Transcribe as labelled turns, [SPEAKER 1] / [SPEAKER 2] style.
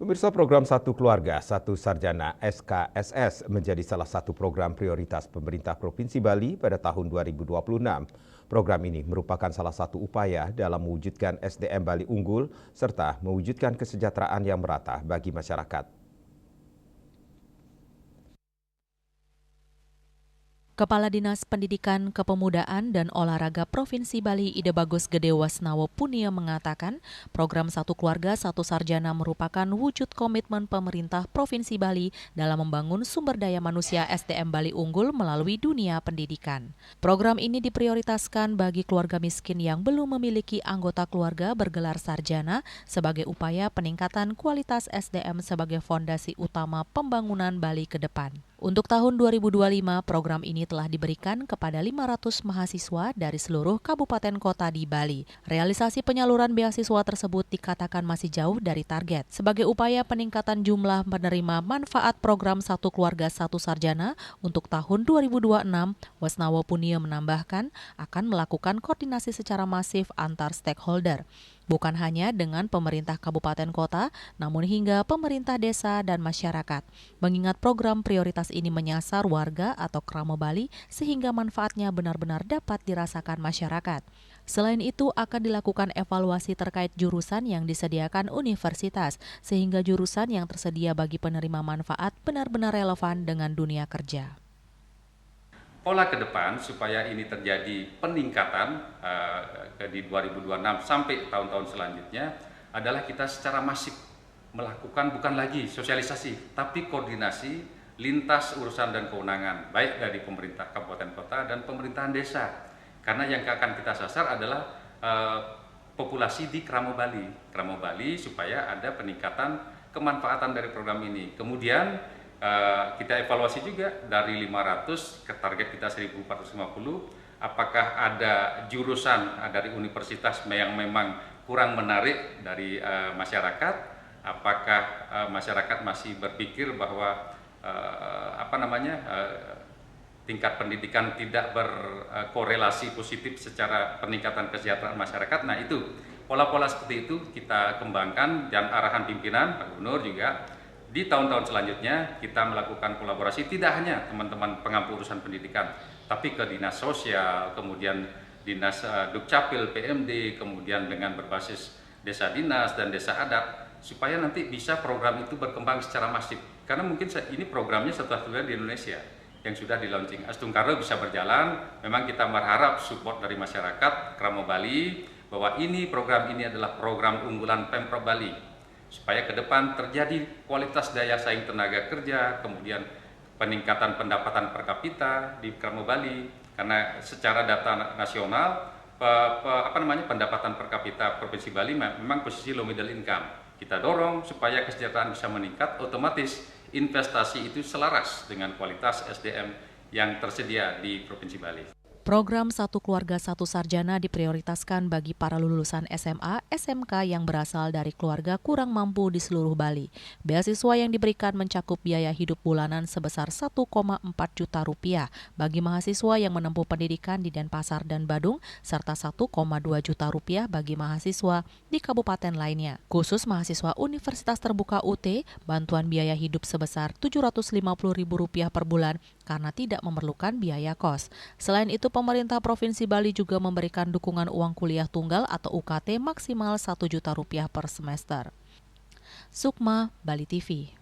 [SPEAKER 1] Pemirsa, program Satu Keluarga, Satu Sarjana SKSS menjadi salah satu program prioritas pemerintah Provinsi Bali pada tahun 2026. Program ini merupakan salah satu upaya dalam mewujudkan SDM Bali unggul serta mewujudkan kesejahteraan yang merata bagi masyarakat.
[SPEAKER 2] Kepala Dinas Pendidikan, Kepemudaan, dan Olahraga Provinsi Bali Ide Bagus Gede Wasnawo Punia mengatakan program Satu Keluarga Satu Sarjana merupakan wujud komitmen pemerintah Provinsi Bali dalam membangun sumber daya manusia SDM Bali unggul melalui dunia pendidikan. Program ini diprioritaskan bagi keluarga miskin yang belum memiliki anggota keluarga bergelar sarjana sebagai upaya peningkatan kualitas SDM sebagai fondasi utama pembangunan Bali ke depan. Untuk tahun 2025, program ini telah diberikan kepada 500 mahasiswa dari seluruh kabupaten kota di Bali. Realisasi penyaluran beasiswa tersebut dikatakan masih jauh dari target. Sebagai upaya peningkatan jumlah penerima manfaat program Satu Keluarga Satu Sarjana untuk tahun 2026, Wasnawo Punia menambahkan akan melakukan koordinasi secara masif antar stakeholder. Bukan hanya dengan pemerintah kabupaten kota, namun hingga pemerintah desa dan masyarakat. Mengingat program prioritas ini menyasar warga atau kramo Bali sehingga manfaatnya benar-benar dapat dirasakan masyarakat. Selain itu akan dilakukan evaluasi terkait jurusan yang disediakan universitas sehingga jurusan yang tersedia bagi penerima manfaat benar-benar relevan dengan dunia kerja.
[SPEAKER 3] Pola ke depan supaya ini terjadi peningkatan di 2026 sampai tahun-tahun selanjutnya adalah kita secara masif melakukan bukan lagi sosialisasi tapi koordinasi lintas urusan dan kewenangan baik dari pemerintah kabupaten kota dan pemerintahan desa, karena yang akan kita sasar adalah populasi di Kramo Bali supaya ada peningkatan kemanfaatan dari program ini. Kemudian kita evaluasi juga dari 500 ke target kita 1450, apakah ada jurusan dari universitas yang memang kurang menarik dari masyarakat, apakah masyarakat masih berpikir bahwa tingkat pendidikan tidak berkorelasi positif secara peningkatan kesejahteraan masyarakat. Nah, itu pola-pola seperti itu kita kembangkan dan arahan pimpinan Pak Gubernur juga. Di tahun-tahun selanjutnya kita melakukan kolaborasi tidak hanya teman-teman pengampu urusan pendidikan, tapi ke dinas sosial, kemudian dinas Dukcapil, PMD, kemudian dengan berbasis desa dinas dan desa adat, supaya nanti bisa program itu berkembang secara masif. Karena mungkin ini programnya satu-satunya di Indonesia yang sudah di launching. Astungkaro bisa berjalan, memang kita berharap support dari masyarakat Kramo Bali bahwa program ini adalah program unggulan Pemprov Bali, supaya ke depan terjadi kualitas daya saing tenaga kerja, kemudian peningkatan pendapatan per kapita di Kramo Bali, karena secara data nasional pendapatan per kapita Provinsi Bali memang posisi low middle income. Kita dorong supaya kesejahteraan bisa meningkat, otomatis investasi itu selaras dengan kualitas SDM yang tersedia di Provinsi Bali.
[SPEAKER 2] Program Satu Keluarga Satu Sarjana diprioritaskan bagi para lulusan SMA, SMK yang berasal dari keluarga kurang mampu di seluruh Bali. Beasiswa yang diberikan mencakup biaya hidup bulanan sebesar 1,4 juta rupiah bagi mahasiswa yang menempuh pendidikan di Denpasar dan Badung, serta 1,2 juta rupiah bagi mahasiswa di kabupaten lainnya. Khusus mahasiswa Universitas Terbuka UT, bantuan biaya hidup sebesar Rp750.000 per bulan karena tidak memerlukan biaya kos. Selain itu, pemerintah Provinsi Bali juga memberikan dukungan uang kuliah tunggal atau UKT maksimal Rp1 juta per semester. Sukma, Bali TV.